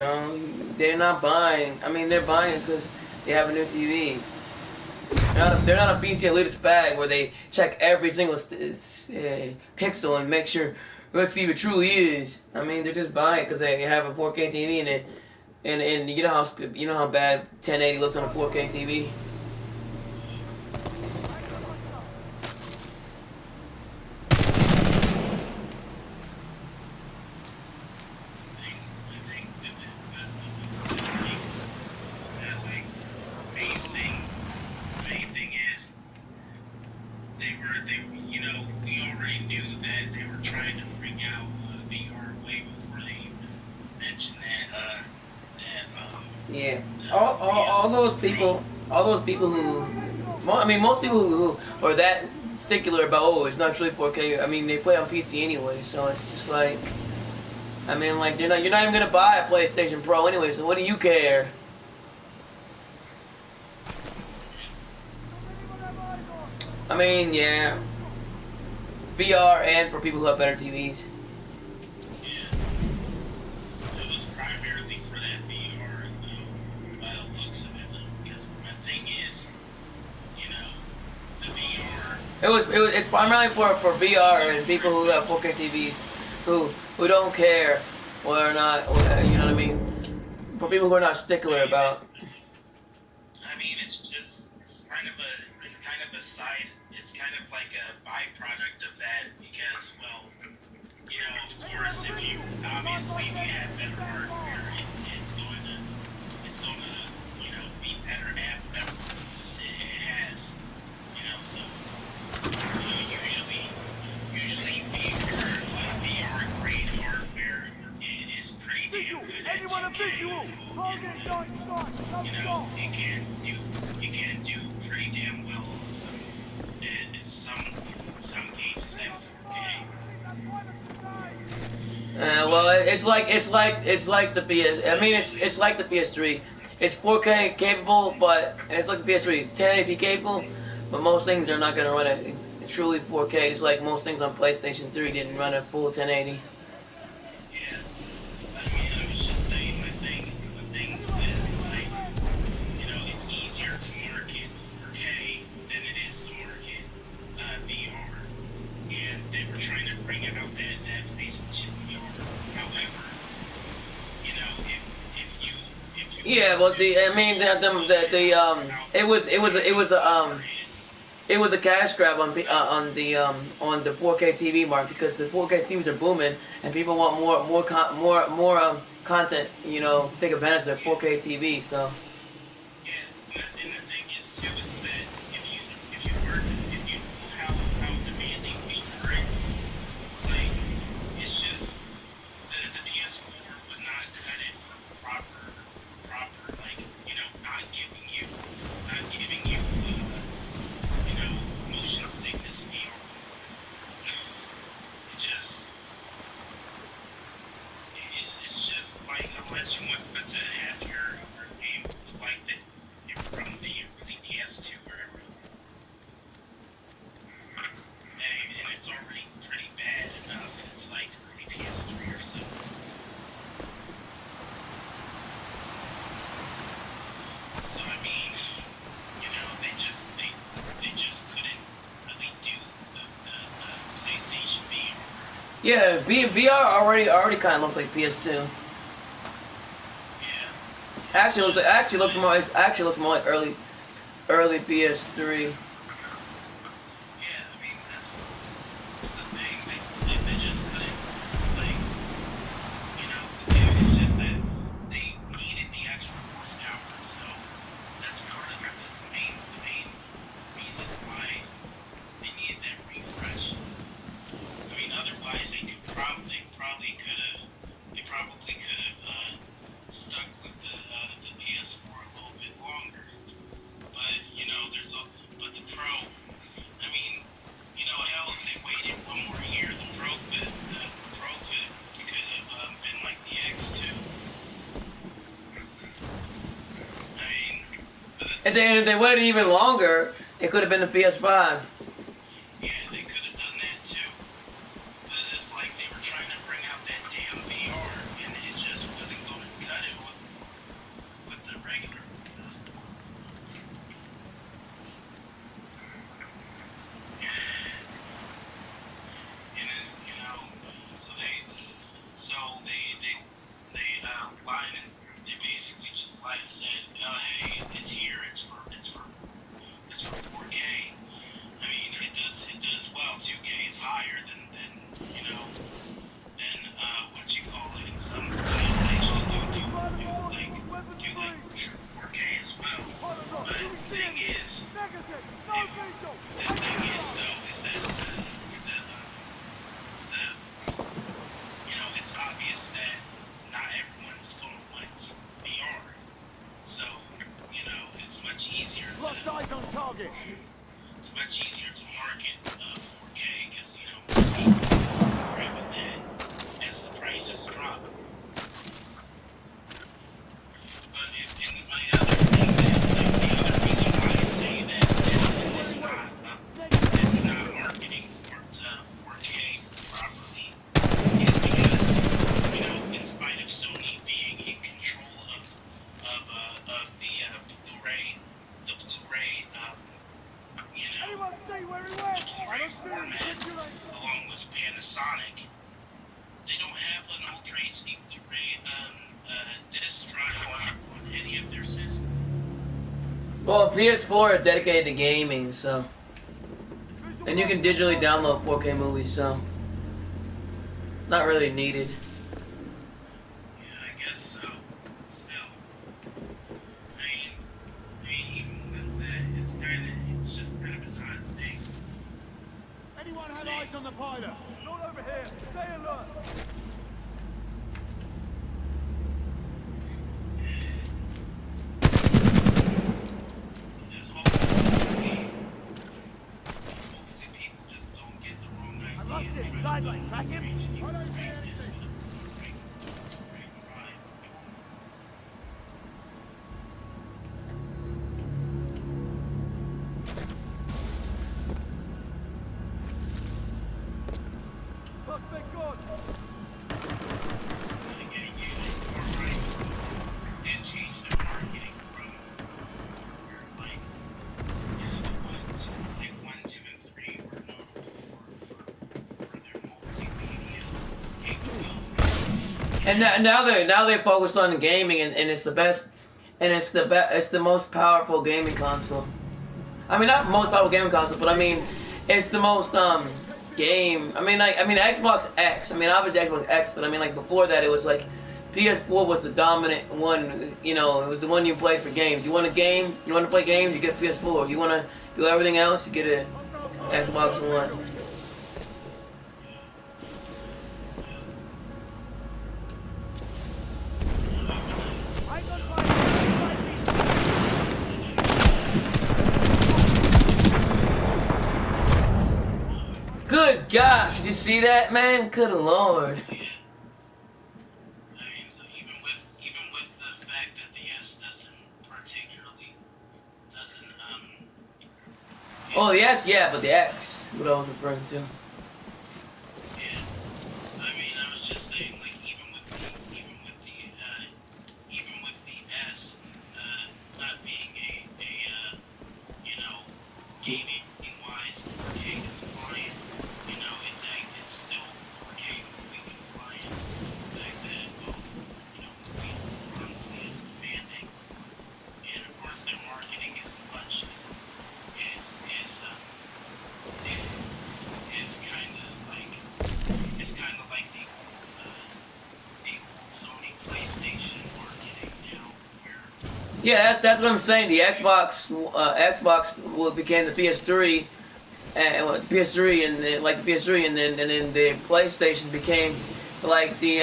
They're not buying. I mean, they're buying it because they have a new TV. They're not a PC elitist bag where they check every single pixel and make sure, let's see if it truly is. I mean, they're just buying it because they have a 4K TV and and you know how bad 1080 looks on a 4K TV. We already knew that they were trying to bring out VR way before they mentioned Yeah, all those people who, I mean, most people who are that stickler about, oh, it's not truly 4K. I mean, they play on PC anyway, so it's just like, I mean, like you're not even gonna buy a PlayStation Pro anyway. So what do you care? I mean, yeah, VR and for people who have better TVs. it was primarily for that VR, by the looks of it. Because my thing is, you know, the VR. It's primarily for VR and people who have 4K TVs, who don't care whether or not, you know what I mean. For people who are not stickler about. It's kind of a side. It's kind of like a byproduct of that because, well, of course, if you obviously if you have better hardware, it's going to, be better to have better performance it has, so usually VR grade hardware is pretty damn good at 2K, it can do pretty damn well in some cases at 4K. Well, it's like the PS. I mean, it's like the PS3. It's 4K capable, but it's like the PS3. 1080p capable, but most things are not gonna run it truly 4K. Just like most things on PlayStation 3 didn't run at full 1080. Yeah, I was just saying the thing is like, it's easier to market 4K than it is to market VR, and they were trying to bring it out that PlayStation VR. However, if you Yeah, well, I mean, it was a cash grab on the 4K TV market because the 4K TVs are booming and people want more content, to take advantage of their 4K TV. So yeah, and the thing is too is that if you know how demanding VR is, like it's just the PS4 would not cut it for proper like not giving you motion sickness VR. It just it's just like unless you want to have your game look like that from the early PS2 or whatever, and it's already pretty bad enough. It's like early PS3 or so. So I mean, they just couldn't really do the PlayStation VR. yeah, VR already kind of looks like PS2. Yeah, Actually looks more like early PS3. yeah. I mean that's the thing. They just couldn't like it's just that they needed the extra horsepower. So that's the main reason why they needed that refresh. I mean, otherwise they probably could have stuck with the PS4 a little bit longer. But but the Pro. I mean, hell, if they waited one more year, the Pro could have been like the X2. I mean, but the And thing then if they is, waited even longer, it could have been the PS5. yeah, they could have done that too. But it's just like they were trying to bring out that damn VR, and it just wasn't going to cut it line, they basically just like said, hey, it's here, it's for 4K. I mean, it does well. 2K is higher than you know than what you call it. And some titles actually do like true 4K as well. But the thing is though is that it's obvious that not everyone's gonna want VR. So it's much easier to market 4K because people are right with that as the prices drop. But the other reason why I say that it's not marketing towards 4K properly is because in spite of Sony being in control of the Blu-ray format, along with Panasonic, they don't have an Ultra HD Blu-ray disc drive on any of their systems. Well, PS4 is dedicated to gaming, so, and you can digitally download 4K movies, so not really needed. Yeah, I guess so. Still, I mean, even with that, it's just kind of an odd thing. Anyone have eyes on the pilot? Not over here. Stay alert. Just hopefully people just don't get the wrong idea and try to Sideline, back him. rate this with a Blu-ray drive. Suspect gone. Did change their marketing from like the 1, 2, and 3 were notable for their multimedia capabilities. And now they focused on gaming, and it's the best, and it's the most powerful gaming console. I mean, not most powerful gaming console, but I mean, it's the most game. I mean, Xbox X. I mean, obviously Xbox X, but I mean, like before that, it was like PS4 was the dominant one. It was the one you played for games. You want a game? You want to play games? You get PS4. You want to do everything else? You get a Xbox One. Good gosh, did you see that, man? Good lord. I mean, so even with the fact that the S doesn't Oh, the S, yeah, but the X, what I was referring to. yeah. I mean, I was just saying, like, even with the S not being a gaming wise 4K compliant, it's still 4K movie compliant. The fact that movies currently is demanding, and of course their marketing is kind of like the old Sony PlayStation marketing now, where Yeah, that's what I'm saying. The Xbox became the PS3, and PS3, and then like the PS3, and then the PlayStation became like the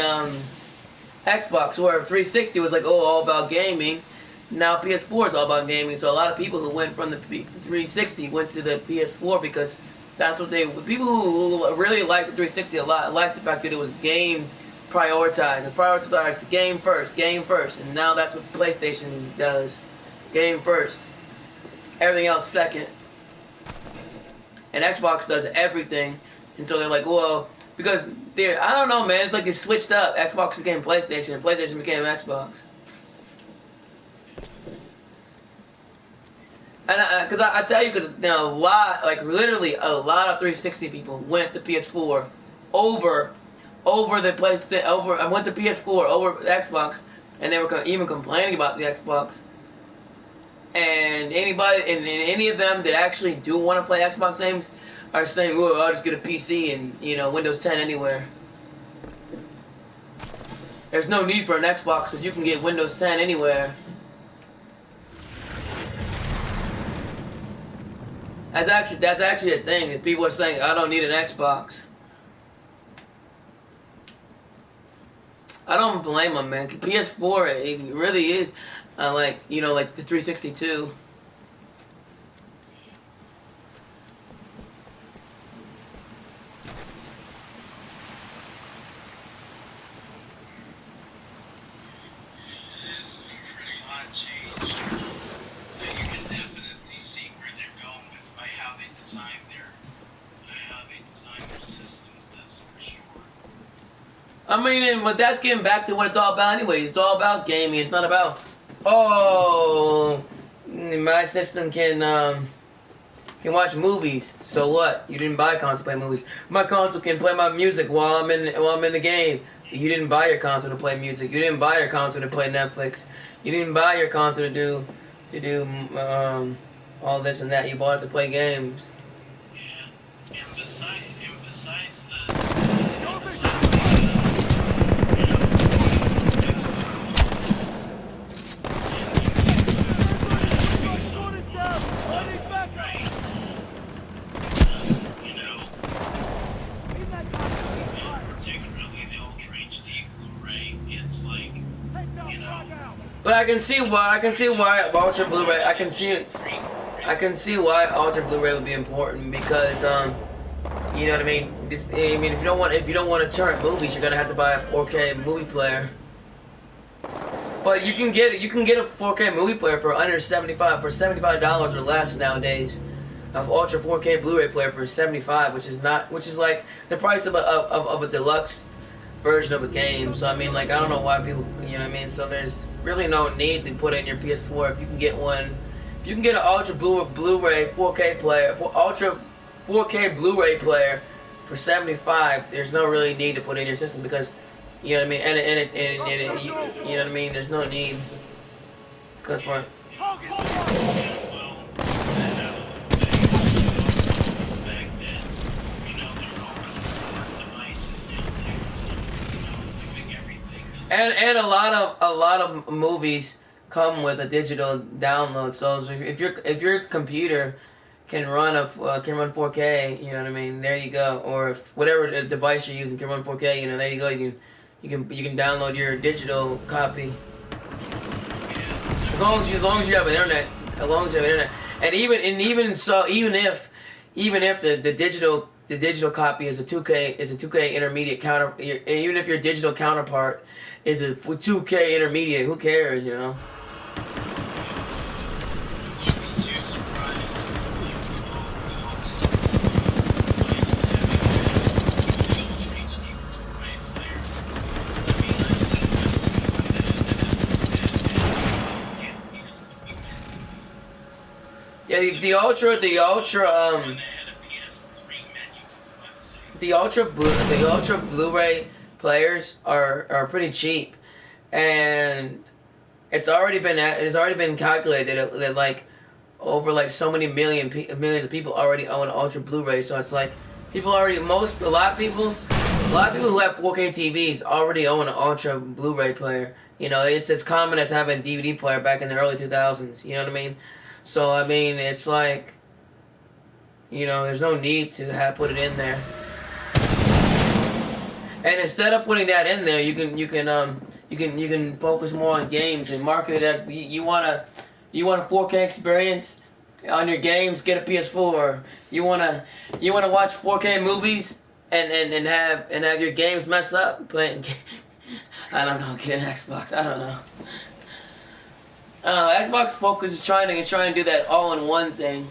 Xbox, where 360 was like all about gaming. Now PS4 is all about gaming. So a lot of people who went from the 360 went to the PS4 because that's what people who really liked the 360 a lot liked the fact that it was game prioritized. It's prioritized the game first, and now that's what PlayStation does, game first, everything else second, and Xbox does everything, and so they're like, well, because I don't know, man, it's like they switched up. Xbox became PlayStation, and PlayStation became Xbox. And because I tell you, because a lot, like literally a lot of 360 people went to PS4 over over the PlayStation. Over I went to PS4 over Xbox, and they were even complaining about the Xbox. And and any of them that actually do want to play Xbox games are saying, "Well, I'll just get a PC and Windows 10 anywhere." There's no need for an Xbox because you can get Windows 10 anywhere. That's actually a thing that people are saying. I don't need an Xbox. I don't blame them, man. PS4, it really is like the 362. It is a pretty odd change. But you can definitely see where they're going with by how they design their systems. That's for sure. I mean, but that's getting back to what it's all about anyway. It's all about gaming. It's not about, oh, my system can watch movies. So what? You didn't buy a console to play movies. My console can play my music while I'm in the game. You didn't buy your console to play music. You didn't buy your console to play Netflix. You didn't buy your console to do all this and that. You bought it to play games. Yeah, and besides particularly the Ultra HD Blu-ray, it's like, But I can see why Ultra Blu-ray. I can see why Ultra Blu-ray would be important because you know what I mean. I mean, if you don't want to torrent movies, you're gonna have to buy a 4K movie player. But you can get a 4K movie player for under $75 or less nowadays. Of Ultra 4K Blu-ray player for $75, which is like the price of a deluxe version of a game. So I mean, like, I don't know why people, you know what I mean. So there's really no need to put it in your PS4 if you can get one. If you can get an Ultra Blu-ray 4K player, Ultra 4K Blu-ray player for $75, there's no really need to put it in your system because, you know what I mean. And you know what I mean. There's no need because for. And a lot of movies come with a digital download. So if your computer can run 4K, you know what I mean. There you go. Or if whatever device you're using can run 4K, you know, there you go. You can download your digital copy. As long as you have internet, and even if the digital copy is a 2K intermediate counter, even if your digital counterpart is a 2K intermediate, who cares, you know? Yeah, the Ultra Blu-ray players are pretty cheap, and it's already been calculated that like over like so many millions of people already own Ultra Blu-ray. So it's like a lot of people who have 4K TVs already own an Ultra Blu-ray player. You know, it's as common as having a DVD player back in the early 2000s. You know what I mean? So I mean, it's like, you know, there's no need to put it in there. And instead of putting that in there, you can focus more on games and market it as you want a 4K experience on your games. Get a PS4. You wanna watch 4K movies and have your games mess up playing. I don't know. Get an Xbox. I don't know. Xbox Focus is trying to do that all-in-one thing.